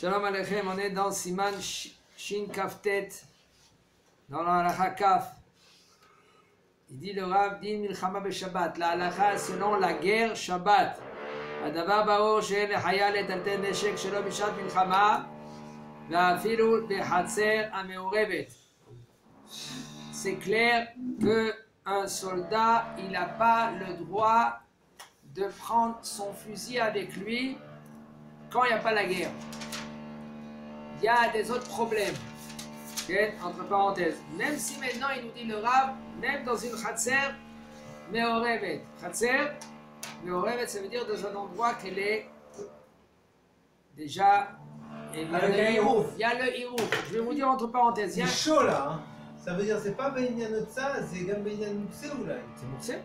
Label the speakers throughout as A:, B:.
A: Shalom Aleichem, on est dans Siman Shin Kaftet, dans la halakha Kaf. Il dit le Rav Din Milchama Shabbat, la halakha selon la guerre Shabbat. הדבר ברור שאין לחייל לטלטל נשק שלא בשעת מלחמה ואפילו בחצר המעורבת. C'est clair qu'un soldat, il n'a pas le droit de prendre son fusil avec lui quand il n'y a pas la guerre. Il y a des autres problèmes, okay? Entre parenthèses. Même si maintenant il nous dit le Rav, même dans une khatser, meorevet. Khatser, meorevet, ça veut dire dans un endroit qu'elle est déjà. Il y a le hirouf. Je vais vous dire entre parenthèses.
B: C'est chaud là. Hein. Ça veut dire c'est pas Beïnian Otsa, c'est Gam Beïnian Moussé ou là?
A: C'est Moussé?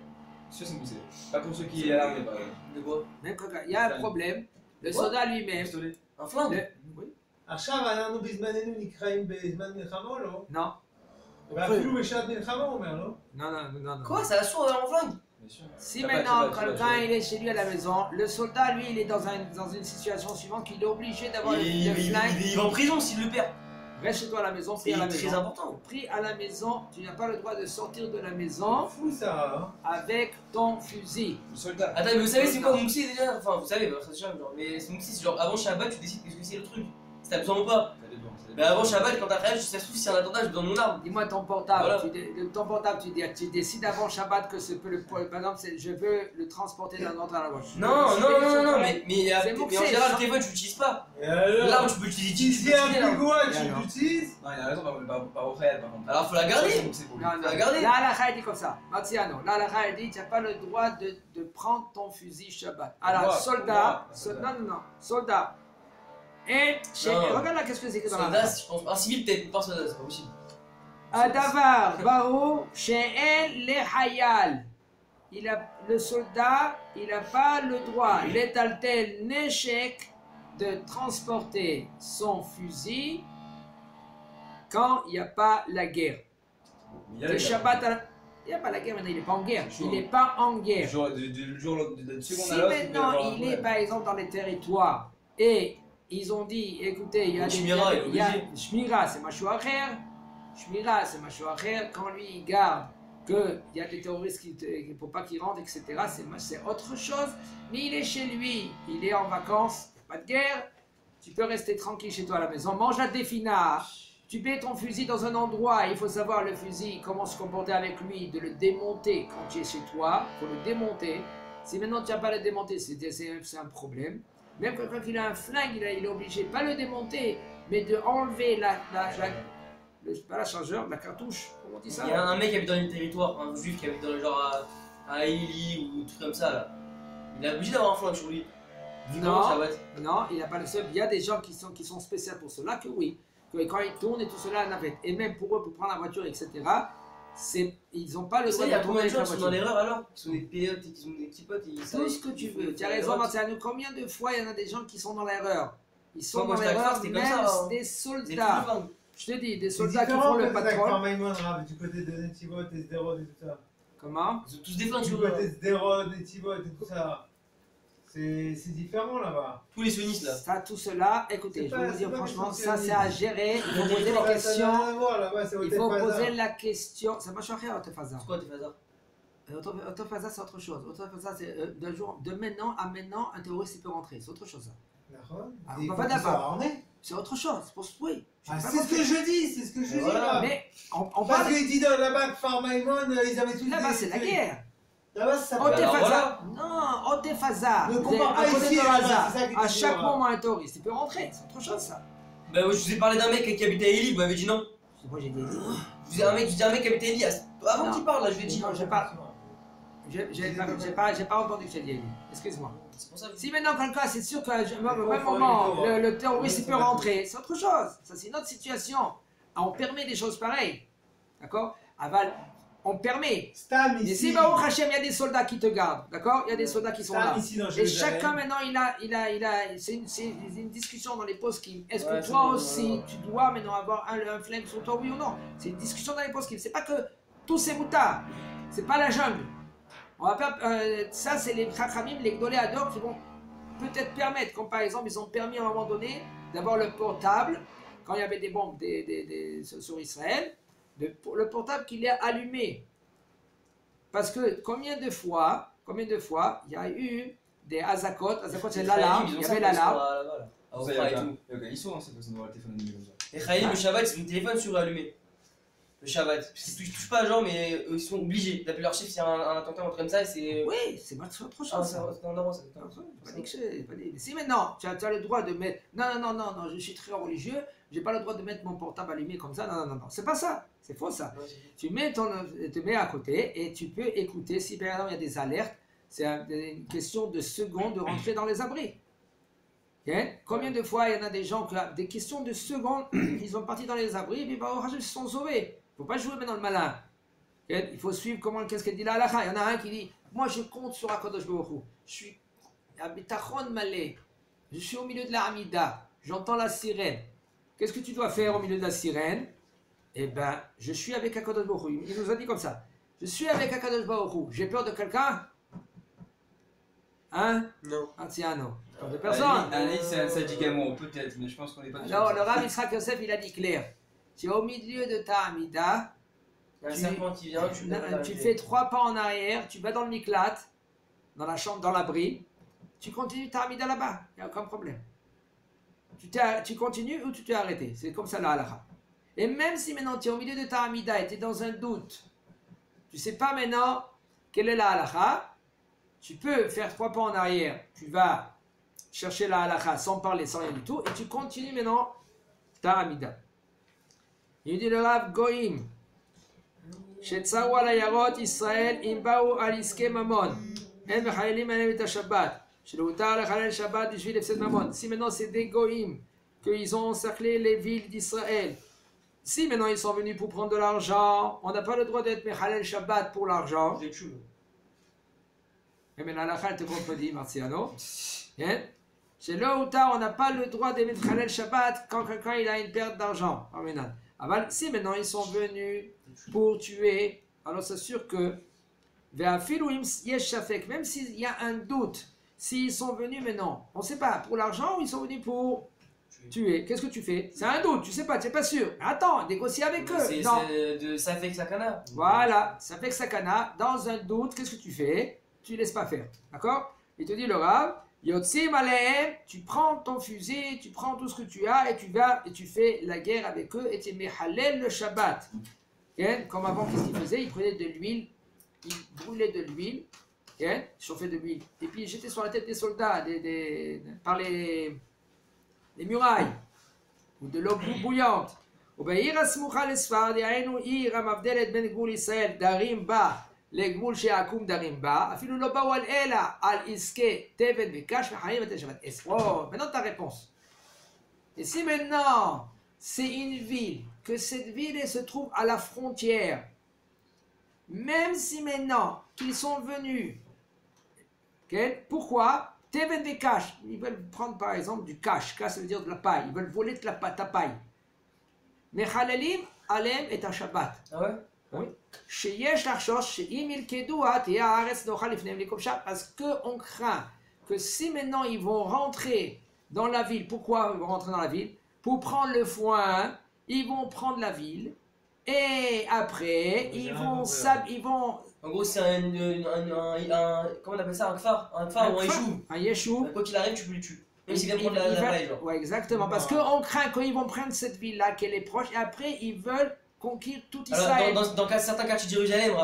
C: C'est Moussé. Pas pour ceux qui est à l'armée par exemple.
A: De quoi? Même quand il y a un problème, le soldat lui-même.
C: Un flingue?
A: Oui.
B: עכשיו אנחנו בזמננו נקראים בזמן מלחמה לא?
A: Non.
B: ואפילו בשעת מלחמה הוא אומר לא?
A: Non.
C: Quoi? Ça l'assaut en flingue? Bien sûr.
A: Si maintenant, quand il est chez lui à la maison, le soldat lui il est dans une situation suivante qu'il est obligé d'avoir le flingue.
C: Il va en prison s'il le perd.
A: Reste chez toi à la maison, prie à la maison.
C: C'est très important.
A: Prie à la maison, tu n'as pas le droit de sortir de la maison
B: fou ça hein?
A: avec ton fusil.
C: Le soldat. Attends, mais vous savez c'est quoi Moussi déjà? Enfin, vous savez, mais Moussi c'est genre avant Shabbat tu décides qu'est-ce que c'est le truc. Si t'as besoin ou pas. Mais avant Shabbat, quand t'as rien, ça se trouve si en attendant j'ai besoin de mon arme.
A: Dis-moi ton portable,
C: voilà.
A: Ton portable tu décides avant Shabbat que par exemple je veux le transporter d'un endroit à la voiture.
C: Non, mais en général le téléphone tu l'utilises pas. L'arme tu peux l'utiliser.
B: Si un Pigouin tu l'utilises?
C: Non il a raison, pas au réel par contre. Alors faut la garder.
A: Non, la garder. La halakha dit comme ça, Marciano, la halakha dit tu n'as pas le droit de prendre ton fusil Shabbat. Alors soldat, soldat. Et regarde là, qu'est-ce que c'est que dans la
C: soldat, je pense. Un civil peut-être, pas soldat, c'est pas possible.
A: Adavar, Barou, She'en le Hayal. Le soldat, il n'a pas le droit, l'étaltel Neshek, de transporter son fusil quand il n'y a pas la guerre. Le Shabbat, il n'y a pas la guerre maintenant, il n'est pas en guerre. Il n'est pas en guerre. Si maintenant il est par exemple dans les territoires et ils ont dit, écoutez, il y a des Shmira, c'est Mashouacher. Shmira, c'est Mashouacher. Quand lui, il garde qu'il y a des terroristes qu'il ne faut pas qu'ils rentrent, etc., c'est autre chose. Mais il est chez lui, il est en vacances, pas de guerre. Tu peux rester tranquille chez toi à la maison. Mange la défina. Tu mets ton fusil dans un endroit. Il faut savoir le fusil, comment se comporter avec lui, de le démonter quand tu es chez toi. Il faut le démonter. Si maintenant tu n'as pas le démonter, c'est un problème. Même quand il a un flingue, il est obligé de pas le démonter, mais de enlever pas la chargeur, la cartouche, comment on dit ça?
C: Il y a un mec qui habite dans le territoire, un juif qui habite dans le genre à Eli ou un truc comme ça là. Il est obligé d'avoir un flingue sur lui.
A: Non, il n'a pas le seul. Il y a des gens qui sont spéciaux pour cela, que oui. Que quand ils tournent et tout cela à la navette. Et même pour eux, pour prendre la voiture, etc., ils n'ont pas le droit de tourner avec la voiture.
C: Ils sont dans l'erreur alors? Ils sont des pilotes et qui sont des petits potes.
A: Tout ce que tu veux. Tu as raison, Martial. Combien de fois il y en a des gens qui sont dans l'erreur? Ils sont dans l'erreur, même des soldats. Je te dis, des soldats qui font le patron.
B: Du côté de Netivot et Sderot et tout ça.
A: Comment?
C: Ils ont tous des flingues.
B: Du côté de Sderot, Netivot et tout ça. C'est différent là-bas.
C: Tous les sionistes là.
A: Ça, tout cela, écoutez, je vais vous dire franchement, ça c'est à gérer. Il faut poser la question. Il faut poser la question. C'est pas cher, Otefaza.
C: C'est quoi Otefaza?
A: Otefaza, c'est autre chose. Otefaza, c'est de maintenant à maintenant, un terroriste il peut rentrer. C'est autre chose.
B: On va pas d'accord.
A: C'est autre chose. Oui.
B: C'est ce que je dis, c'est ce que je dis là.
A: Mais on
B: parle.
A: parle.
B: Parce qu'il dit là-bas que Farmaïmon, ils avaient tout.
A: Là-bas, c'est la guerre.
B: Là-bas, ça
A: Otefaza. Non, Otefaza.
B: Ne compare pas ici
A: à chaque moment, un terroriste, il peut rentrer. C'est autre chose, ça.
C: Bah, je vous ai parlé d'un mec qui habitait à Eli, vous m'avez dit non.
A: Moi, j'ai dit.
C: Je dis un mec qui habitait à Eli. Avant qu'il parle, là, je lui ai dit.
A: Non, j'ai pas entendu que j'ai dit Eli. Excuse-moi. Si maintenant quelqu'un, c'est sûr qu'à un même moment, le terroriste il peut rentrer, c'est autre chose. Ça, c'est une autre situation. On permet des choses pareilles. D'accord? Aval. On permet. Mais si Baruch Hashem, il y a des soldats qui te gardent, d'accord? Il y a des soldats qui sont là. Et chacun maintenant, c'est une discussion dans les poskim. Est-ce que toi aussi, tu dois maintenant avoir un flingue sur toi, oui ou non? C'est une discussion dans les poskim. C'est pas que tous ces moutards. C'est pas la jungle. On va faire ça, c'est les Chachamim, les Gdolé Ador qui vont peut-être permettre, comme par exemple, ils ont permis à un moment donné d'avoir le portable, quand il y avait des bombes sur Israël, le portable qu'il est allumé. Parce que combien de fois, il y a eu des azakot c'est l'alarme, il y avait l'alarme.
D: Ça, il y a aucun issue, hein, c'est personne d'avoir le téléphone allumé comme ça.
C: Les Chaïm, le Shabbat, c'est le téléphone surallumé. Le Shabbat. Parce qu'ils touchent pas, genre, mais eux, ils sont obligés d'appeler leur chef s'il y a un attentat entre comme ça, et c'est.
A: Oui, c'est autre chose.
C: Ah,
A: ça.
C: non, ça.
A: Pas dit que pas dit. Si maintenant, tu as le droit de mettre. Non, je suis très religieux, j'ai pas le droit de mettre mon portable allumé comme ça. Non. C'est pas ça. C'est faux ça. Tu te mets à côté et tu peux écouter. Si par exemple il y a des alertes, c'est une question de secondes de rentrer dans les abris. Okay? Combien de fois il y en a des gens qui ont des questions de secondes, ils sont partis dans les abris et puis ils se sont sauvés. Il ne faut pas jouer maintenant le malin. Okay? Il faut suivre qu'est-ce qu'elle dit là. Il y en a un qui dit, moi je compte sur Akadosh Baruch Hu. Je suis à Bitachon Malé. Je suis au milieu de la Hamida. J'entends la sirène. Qu'est-ce que tu dois faire au milieu de la sirène? Eh bien, je suis avec Akadosh Baruch Hu. Il nous a dit comme ça. Je suis avec Akadosh Baruch Hu. J'ai peur de quelqu'un? Hein?
C: Non.
A: Antiano. Peur de personne.
D: Allez, c'est un Sadigamo, peut-être, mais je pense qu'on n'est pas.
A: Alors, le Rav Yitzhak Yosef, il a dit clair. Tu es au milieu de ta Hamida.
C: Il y a un serpent qui vient,
A: tu fais 3 pas en arrière, tu vas dans le miklat, dans la chambre, dans l'abri, tu continues ta Hamida là-bas, il n'y a aucun problème. Tu continues ou tu t'es arrêté, c'est comme ça la halakha. Et même si maintenant tu es au milieu de ta Hamida et tu es dans un doute, tu ne sais pas maintenant quelle est la halakha, tu peux faire 3 pas en arrière, tu vas chercher la halakha sans parler, sans rien du tout, et tu continues maintenant ta Hamida. Il dit le Rav Goïm. שצרו על עיירות ישראל אם באו על עסקי ממון הם מחללים עליהם את השבת שלא הותר לחלל שבת בשביל הפסד ממון. Si maintenant c'est des goïms qu'ils ont encerclé les villes d'Israël, si maintenant ils sont venus pour prendre de l'argent, on n'a pas le droit d'être mechalel Shabbat pour l'argent. Mais maintenant la halakha te contredit, Marciano. Chez l'autre, on n'a pas le droit de mettre mechalel Shabbat quand quelqu'un il a une perte d'argent. Si maintenant ils sont venus pour tuer, alors c'est sûr que même s'il y a un doute, s'ils sont venus maintenant, on ne sait pas, pour l'argent ou ils sont venus pour tuer, qu'est-ce que tu fais? C'est un doute, tu ne sais pas, tu n'es pas sûr. Attends, négocie avec eux.
C: C'est de Safek Sakana.
A: Voilà, Safek Sakana, dans un doute, qu'est-ce que tu fais? Tu ne laisses pas faire, d'accord? Il te dit le Rav, Yotzim Alehem, tu prends ton fusil, tu prends tout ce que tu as et tu vas et tu fais la guerre avec eux et tu mets Halel le Shabbat. Comme avant, qu'est-ce qu'ils faisaient? Ils prenaient de l'huile, ils brûlaient de l'huile, chauffaient de l'huile, et puis ils jetaient sur la tête des soldats par les murailles, ou de l'eau bouillante. ובעיר הסמוכה לספרד, דהיינו עיר המבדלת בין גבול ישראל דרים בה לגבול שהעקום דרים בה, אפילו לא באו על אלא על עסקי תבן וקש מחיים את השבת. Maintenant ta réponse. Et si maintenant c'est une ville, que cette ville se trouve à la frontière, même si maintenant qu'ils sont venus, pourquoi? Teven des cash, ils veulent prendre par exemple du cash, cash ça veut dire de la paille, ils veulent voler ta paille. Mais Halalim, Alem est un Shabbat.
C: Ah ouais?
A: Oui. Parce qu'on craint que si maintenant ils vont rentrer dans la ville, pourquoi ils vont rentrer dans la ville? Pour prendre le foin, ils vont prendre la ville et après ils vont.
C: En gros, c'est comment on appelle ça? Un phare ou un yeshuv.
A: Un yeshuv.
C: Quoi qu'il arrive, tu peux le tuer. Même s'il vient prendre la paille, genre.
A: Ouais, exactement. Parce qu'on craint qu'ils vont prendre cette ville-là, qu'elle est proche, et après ils veulent conquérir tout Israël.
C: Alors, dans certains quartiers de Jérusalem, il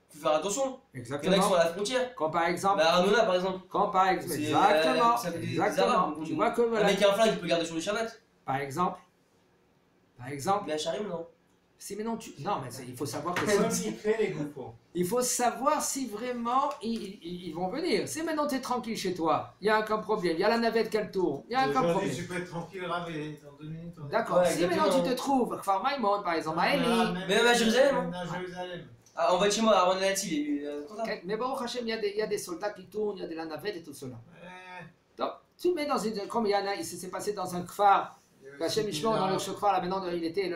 C: faut faire attention.
A: Exactement.
C: Il y en a qui sont à la frontière.
A: Quand par exemple.
C: Arnona, par exemple.
A: Quand par exemple. Exactement. Exactement.
C: Tu vois que. Un mec qui a un flingue, il peut garder sur le Shabbat.
A: Par exemple.
C: Mais à Charim, non.
A: Si maintenant tu. Non, mais il faut savoir que
B: Il
A: faut savoir si vraiment ils vont venir. Si maintenant tu es tranquille chez toi, il n'y a aucun problème. Il y a la navette qu'elle tourne. Il n'y a aucun problème.
B: Tu peux être tranquille, Rav, et dans 2 minutes.
A: D'accord. Si maintenant tu te trouves, Kfar Maïmon par exemple, à Eli.
C: Même à Jérusalem. Ah, on va de chez moi, à Ronalati.
A: Mais bon, Hachem, il y a des soldats qui tournent, il y a de la navette et tout cela. Donc, tu mets dans une. Comme il y en a, il s'est passé dans un Kfar. Hachem Ishmael, dans le Shofar, là maintenant, il était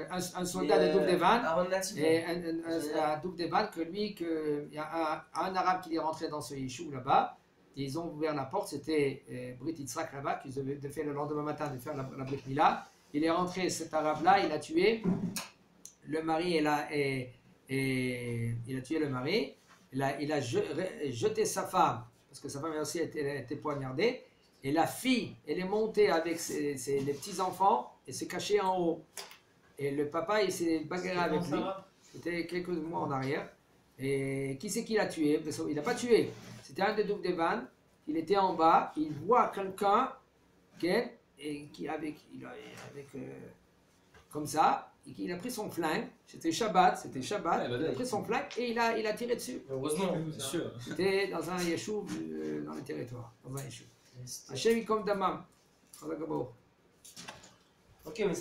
A: un soldat de Douvdevan. Et un Douvdevan, il y a un arabe qui est rentré dans ce Yishuv là-bas. Ils ont ouvert la porte, c'était Brit Yitzhak là-bas, qu'ils devaient faire le lendemain matin de faire la Brit Mila. Il est rentré, cet arabe-là, il a tué le mari il a tué le mari. Il a jeté sa femme, parce que sa femme aussi a été poignardée. Et la fille, elle est montée avec les petits-enfants et s'est cachée en haut. Et le papa, il s'est bagarré avec lui. C'était quelques mois en arrière. Et qui c'est qui l'a tué? Il n'a pas tué. C'était un des doubles des vannes. Il était en bas. Il voit quelqu'un qui comme ça. Et il a pris son flingue. C'était Shabbat. Il a pris son flingue et il a tiré dessus.
C: Heureusement.
D: Bien sûr.
A: C'était dans un yeshuv dans le territoire. Dans un yeshuv. Hachem, il comme Damam.
C: Ok, mais